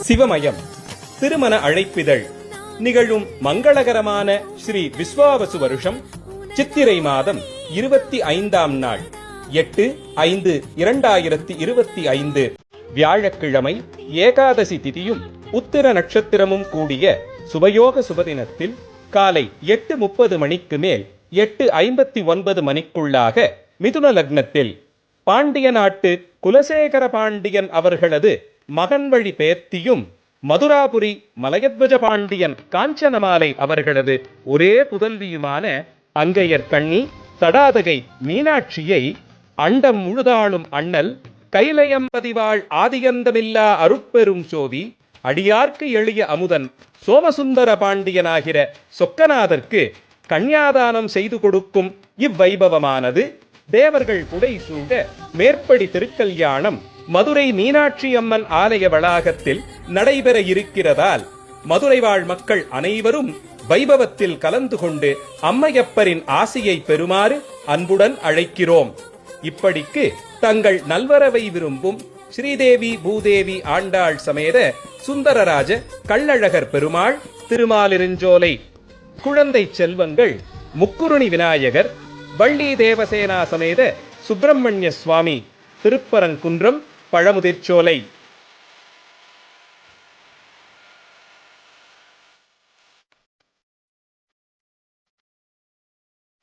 சிவமயம் திருமண அழைப்பிதழ் நிகழும் மங்களகரமான ஸ்ரீ விஸ்வாவசு வருஷம் சித்திரை மாதம் 25ஆம் நாள் 8/5/2025 வியாழக்கிழமை ஏகாதசி திதியும் உத்திர நட்சத்திரமும் கூடிய சுபயோக சுபதினத்தில் காலை 8:30 மணிக்கு மேல் 8:59 மணிக்குள்ளாக மிதுன லக்னத்தில் பாண்டிய நாட்டு குலசேகர பாண்டியன் அவர்களது மகன் வழி பேத்தியும் மதுராபுரி மலையத்வஜ பாண்டியன் காஞ்சனமாலை அவர்களது ஒரே புதல்வியுமான அங்கையர் கண்ணி தடாதகை மீனாட்சியை அண்டம் முழுதாளும் அண்ணல் கைலயம் பதிவாள் ஆதியந்தமில்லா அருட்பெரும் சோதி அடியார்க்கு எளிய அமுதன் சோமசுந்தர பாண்டியனாகிற சொக்கநாதர்க்கு கன்யாதானம் செய்து கொடுக்கும் இவ்வைபவமானது தேவர்கள் புடை சூழ மேற்படி திருக்கல்யாணம் மதுரை மீனாட்சி அம்மன் ஆலய வளாகத்தில் நடைபெற இருக்கிறதால் மதுரை வாழ் மக்கள் அனைவரும் வைபவத்தில் கலந்து கொண்டு அம்மையப்பரின் ஆசியை பெறுமாறு அன்புடன் அழைக்கிறோம். இப்படிக்கு தங்கள் நல்வரவை விரும்பும் ஸ்ரீதேவி பூதேவி ஆண்டாள் சமேத சுந்தரராஜ கள்ளழகர் பெருமாள் திருமாலிருஞ்சோலை குழந்தை செல்வங்கள் முக்குருணி விநாயகர் வள்ளி தேவசேனா சமேத சுப்பிரமணிய சுவாமி திருப்பரங்குன்றம் பழமுதிர்ச்சோலை